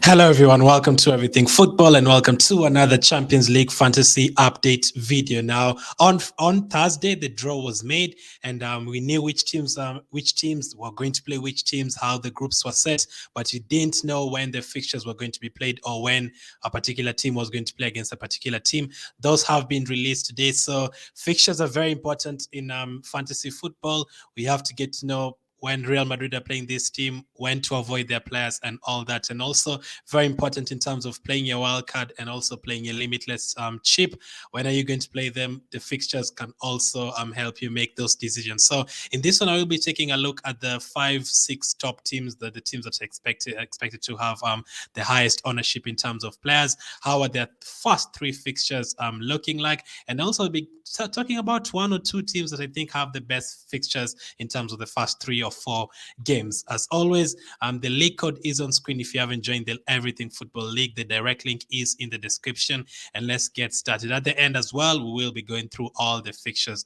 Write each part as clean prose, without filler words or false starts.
Hello, everyone. Welcome to Everything Football, and welcome to another Champions League Fantasy Update video. Now, on Thursday, the draw was made, and we knew which teams were going to play which teams, how the groups were set, but you didn't know when the fixtures were going to be played or when a particular team was going to play against a particular team. Those have been released today, so fixtures are very important in fantasy football. We have to get to know when Real Madrid are playing this team, when to avoid their players and all that. And also very important in terms of playing your wild card and also playing your limitless chip. When are you going to play them? The fixtures can also help you make those decisions. So in this one, I will be taking a look at the 5, 6 top teams, the teams that are expected to have the highest ownership in terms of players. How are their first 3 fixtures looking like? And also be talking about 1 or 2 teams that I think have the best fixtures in terms of the first 3 or 4 games. As always, the league code is on screen if you haven't joined the Everything Football League. The direct link is in the description. And let's get started. At the end as well, we will be going through all the fixtures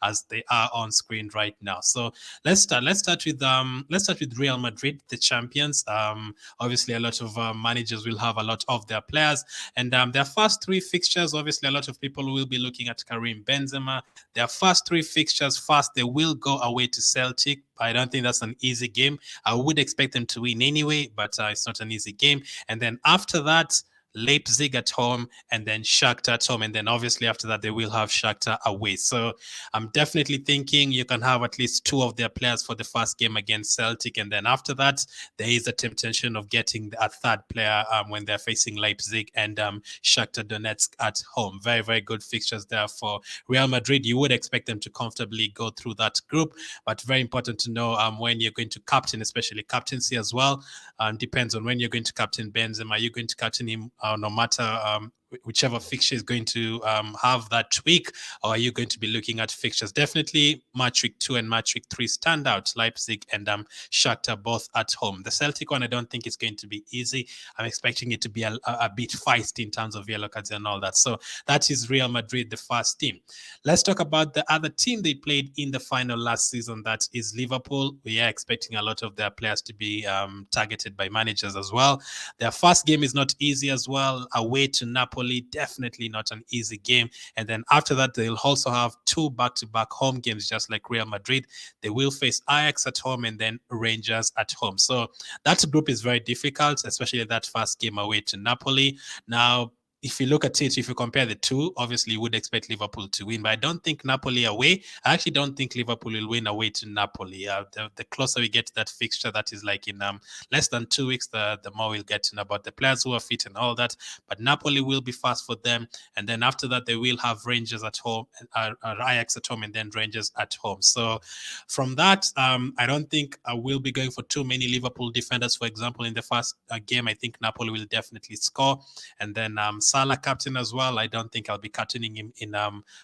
as they are on screen right now. So let's start. Let's start with Real Madrid, the champions. Obviously, a lot of managers will have a lot of their players, and their first 3 fixtures. Obviously, a lot of people will be looking at Karim Benzema. Their first 3 fixtures, first they will go away to Celtic. I don't think that's an easy game. I would expect them to win anyway, but it's not an easy game. And then after that, Leipzig at home, and then Shakhtar at home, and then obviously after that they will have Shakhtar away. So I'm definitely thinking you can have at least 2 of their players for the first game against Celtic, and then after that there is a temptation of getting a third player when they're facing Leipzig and Shakhtar Donetsk at home. Very, very good fixtures there for Real Madrid. You would expect them to comfortably go through that group, but very important to know when you're going to captain, especially captaincy as well. Depends on when you're going to captain Benzema. Are you going to captain him no matter whichever fixture is going to have that week, or are you going to be looking at fixtures? Definitely match week 2 and match week 3 stand out. Leipzig and Shakhtar both at home. The Celtic one, I don't think it's going to be easy. I'm expecting it to be a bit feisty in terms of yellow cards and all that. So that is Real Madrid, the first team. Let's talk about the other team they played in the final last season. That is Liverpool. We are expecting a lot of their players to be targeted by managers as well. Their first game is not easy as well. Away to Napoli, definitely not an easy game. And then after that, they'll also have 2 back-to-back home games, just like Real Madrid. They will face Ajax at home and then Rangers at home. So that group is very difficult, especially that first game away to Napoli. Now, if you look at it, if you compare the two, obviously you would expect Liverpool to win, but I don't think Napoli away. I actually don't think Liverpool will win away to Napoli. The closer we get to that fixture, that is like in less than 2 weeks, the more we'll get to know about the players who are fit and all that. But Napoli will be fast for them, and then after that they will have Rangers at home, Ajax at home, and then Rangers at home. So from that, I don't think I will be going for too many Liverpool defenders. For example, in the first game, I think Napoli will definitely score, and then Salah captain as well. I don't think I'll be captaining him in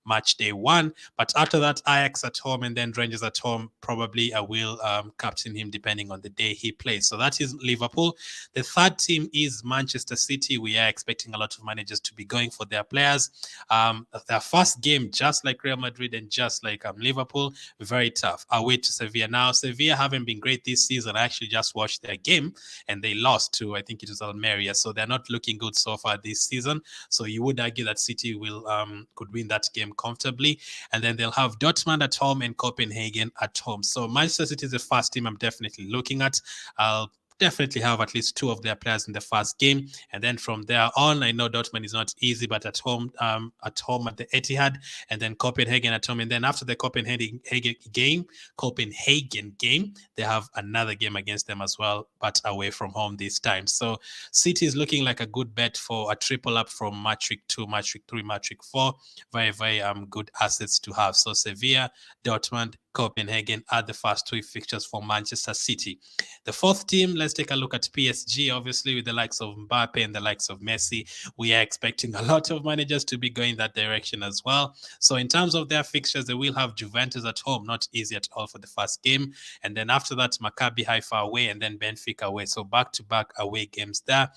match day 1. But after that, Ajax at home and then Rangers at home, probably I will captain him depending on the day he plays. So that is Liverpool. The third team is Manchester City. We are expecting a lot of managers to be going for their players. Their first game, just like Real Madrid and just like Liverpool, very tough. Away to Sevilla. Now, Sevilla haven't been great this season. I actually just watched their game and they lost to, I think it was Almeria. So they're not looking good so far this season. So you would argue that City will could win that game comfortably. And then they'll have Dortmund at home and Copenhagen at home. So Manchester City is the first team I'm definitely looking at. I'll definitely have at least 2 of their players in the first game, and then from there on, I know Dortmund is not easy, but at home at the Etihad, and then Copenhagen at home, and then after the Copenhagen game, they have another game against them as well, but away from home this time. So City is looking like a good bet for a triple up from match week 2, match week 3, match week 4. Very, very good assets to have. So Sevilla, Dortmund, Copenhagen are the first 3 fixtures for Manchester City. The fourth team, let's take a look at PSG. Obviously, with the likes of Mbappe and the likes of Messi, we are expecting a lot of managers to be going that direction as well. So in terms of their fixtures, they will have Juventus at home, not easy at all for the first game. And then after that, Maccabi Haifa away and then Benfica away. So back-to-back away games there.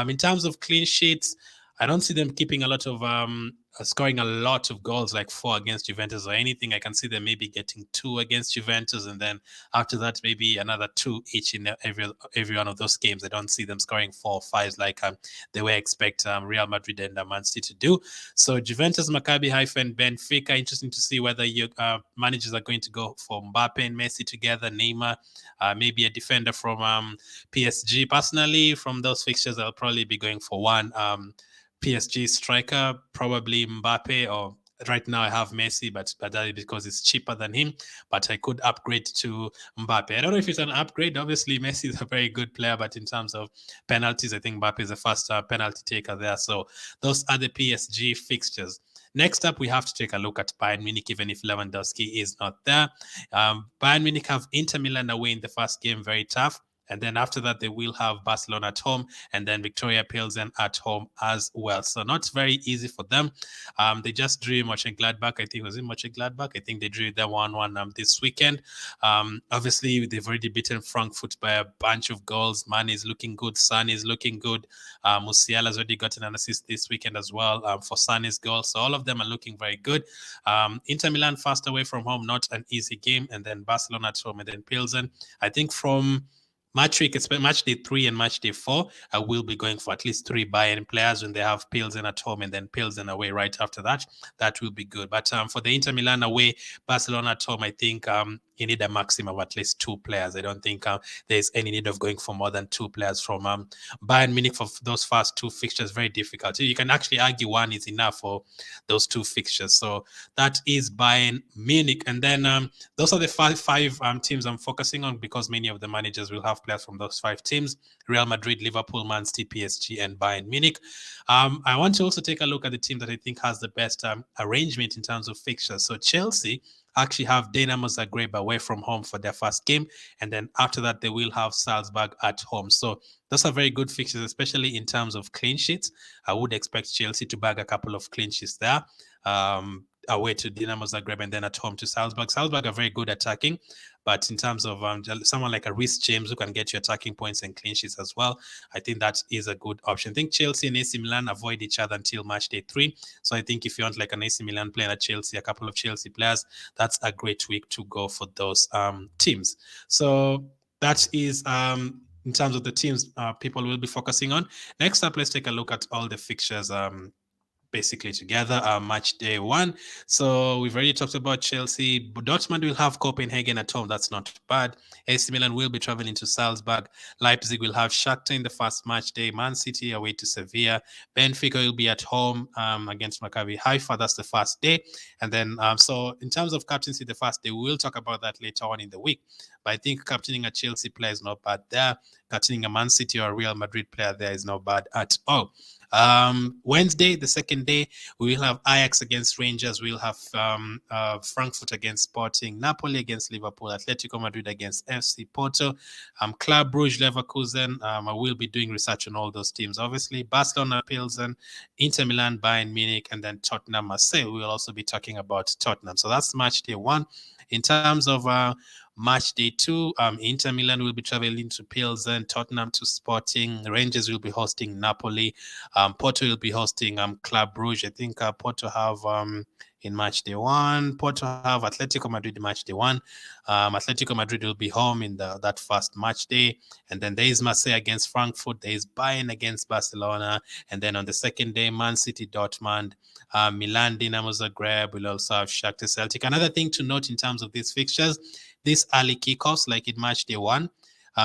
In terms of clean sheets, I don't see them keeping a lot of scoring a lot of goals, like 4 against Juventus or anything. I can see them maybe getting 2 against Juventus, and then after that maybe another 2 each in every one of those games. I don't see them scoring 4 or 5 like the way I expect Real Madrid and Man City to do. So Juventus, Maccabi Haifa, and Benfica. Interesting to see whether your managers are going to go for Mbappe and Messi together, Neymar, maybe a defender from PSG. Personally, from those fixtures, I'll probably be going for one PSG striker, probably Mbappe, or right now I have Messi, but that is because it's cheaper than him. But I could upgrade to Mbappe. I don't know if it's an upgrade. Obviously, Messi is a very good player, but in terms of penalties, I think Mbappe is the first penalty taker there. So those are the PSG fixtures. Next up, we have to take a look at Bayern Munich, even if Lewandowski is not there. Bayern Munich have Inter Milan away in the first game, very tough. And then after that, they will have Barcelona at home and then Victoria Pilsen at home as well. So not very easy for them. They just drew Mönchengladbach. I think was it Mönchengladbach? I think they drew them 1-1 this weekend. Obviously, they've already beaten Frankfurt by a bunch of goals. Mane is looking good. Son is looking good. Musiala has already gotten an assist this weekend as well for Son's goal. So all of them are looking very good. Inter Milan fast away from home, not an easy game. And then Barcelona at home and then Pilsen. I think from match week, match day 3 and match day 4, I will be going for at least 3 Bayern players when they have Pilsen at home and then Pilsen away right after that. That will be good. But for the Inter Milan away, Barcelona at home, I think you need a maximum of at least 2 players. I don't think there's any need of going for more than 2 players from Bayern Munich for those first 2 fixtures. Very difficult. You can actually argue one is enough for those 2 fixtures. So that is Bayern Munich. And then those are the five teams I'm focusing on because many of the managers will have players from those 5 teams: Real Madrid, Liverpool, Man City, PSG, and Bayern Munich. I want to also take a look at the team that I think has the best arrangement in terms of fixtures. So Chelsea actually have Dynamo Zagreb away from home for their first game, and then after that they will have Salzburg at home. So those are very good fixtures, especially in terms of clean sheets. I would expect Chelsea to bag a couple of clean sheets there. Away to Dynamo Zagreb and then at home to Salzburg. Salzburg are very good attacking, but in terms of someone like a Reece James who can get you attacking points and clean sheets as well, I think that is a good option. I think Chelsea and AC Milan avoid each other until match day 3. So I think if you want like an AC Milan player at Chelsea, a couple of Chelsea players, that's a great week to go for those teams. So that is in terms of the teams people will be focusing on. Next up, let's take a look at all the fixtures basically together. Match day 1. So we've already talked about Chelsea. Dortmund will have Copenhagen at home. That's not bad. AC Milan will be traveling to Salzburg. Leipzig will have Shakhtar in the first match day. Man City away to Sevilla. Benfica will be at home against Maccabi Haifa. That's the first day. And then, so in terms of captaincy, the first day, we will talk about that later on in the week. But I think captaining a Chelsea player is not bad there. Captaining a Man City or a Real Madrid player there is not bad at all. Wednesday, the second day, we will have Ajax against Rangers. We'll have Frankfurt against Sporting, Napoli against Liverpool, Atletico Madrid against FC Porto, Club Brugge, Leverkusen. I will be doing research on all those teams, obviously. Barcelona, Pilsen, Inter Milan, Bayern Munich, and then Tottenham, Marseille. We will also be talking about Tottenham. So that's match day 1. In terms of match day 2, Inter Milan will be traveling to Pilsen, Tottenham to Sporting, Rangers will be hosting Napoli, Porto will be hosting Club Brugge. I think Porto have in match day 1. Porto have Atletico Madrid in match day 1. Atletico Madrid will be home in that first match day. And then there is Marseille against Frankfurt. There is Bayern against Barcelona. And then on the second day, Man City, Dortmund, Milan, Dynamo Zagreb. We'll also have Shakhtar Celtic. Another thing to note in terms of these fixtures, these early kickoffs, like in match day 1,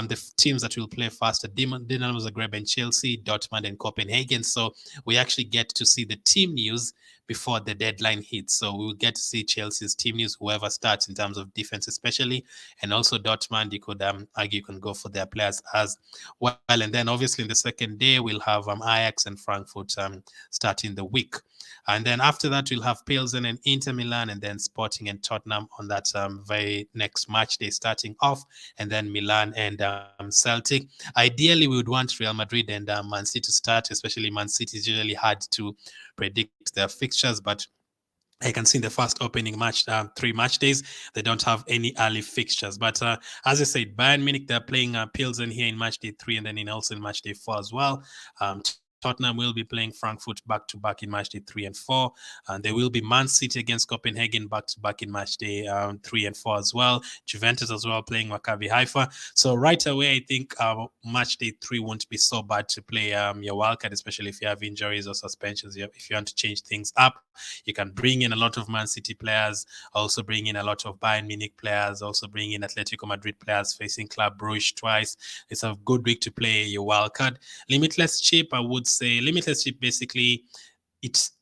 the teams that will play first are Dynamo Zagreb and Chelsea, Dortmund and Copenhagen. So we actually get to see the team news before the deadline hits. So we will get to see Chelsea's team news, whoever starts in terms of defense especially, and also Dortmund, you could argue you can go for their players as well. And then obviously in the second day, we'll have Ajax and Frankfurt starting the week. And then after that, we'll have Pilsen and Inter Milan, and then Sporting and Tottenham on that very next match day starting off, and then Milan and Celtic. Ideally, we would want Real Madrid and Man City to start, especially Man City is usually hard to predict their fixtures, but I can see in the first opening match, 3 match days, they don't have any early fixtures. But as I said, Bayern Munich, they're playing Pilsen here in match day 3 and then also in match day 4 as well. Tottenham will be playing Frankfurt back-to-back in matchday 3 and 4. And there will be Man City against Copenhagen back-to-back in matchday 3 and 4 as well. Juventus as well playing Maccabi Haifa. So right away, I think matchday 3 won't be so bad to play your wildcard, especially if you have injuries or suspensions. If you want to change things up, you can bring in a lot of Man City players, also bring in a lot of Bayern Munich players, also bring in Atletico Madrid players facing Club Brugge twice. It's a good week to play your wildcard. Limitless chip, I would say limitless chip basically it's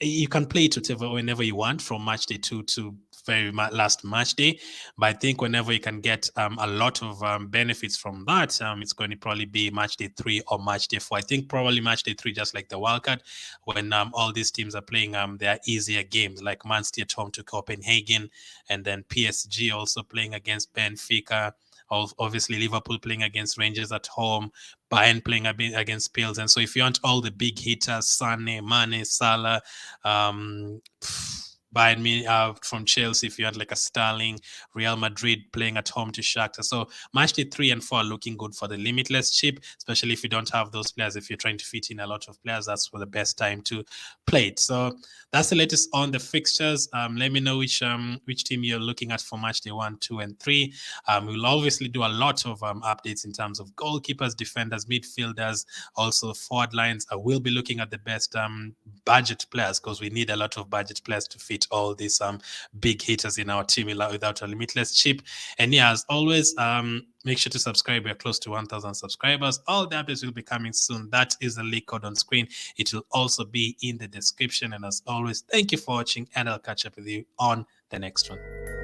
you can play it whenever you want from match day 2 to very last match day, but I think whenever you can get a lot of benefits from that, it's going to probably be match day 3 or match day 4. I think probably match day 3, just like the wildcard, when all these teams are playing their easier games, like Man City at home to Copenhagen, and then PSG also playing against Benfica. Obviously, Liverpool playing against Rangers at home, Bayern playing against Pils. And so if you want all the big hitters, Sane, Mane, Salah, Bayern from Chelsea, if you had like a Sterling, Real Madrid playing at home to Shakhtar. So matchday 3 and 4 are looking good for the limitless chip, especially if you don't have those players. If you're trying to fit in a lot of players, that's for the best time to play it. So that's the latest on the fixtures. Let me know which team you're looking at for matchday 1, 2, and 3. We'll obviously do a lot of updates in terms of goalkeepers, defenders, midfielders, also forward lines. I will be looking at the best budget players, because we need a lot of budget players to fit all these big hitters in our team without a limitless chip. And yeah, as always, make sure to subscribe. We're close to 1,000 subscribers. All the updates will be coming soon. That is the link code on screen. It will also be in the description. And as always, thank you for watching, and I'll catch up with you on the next one.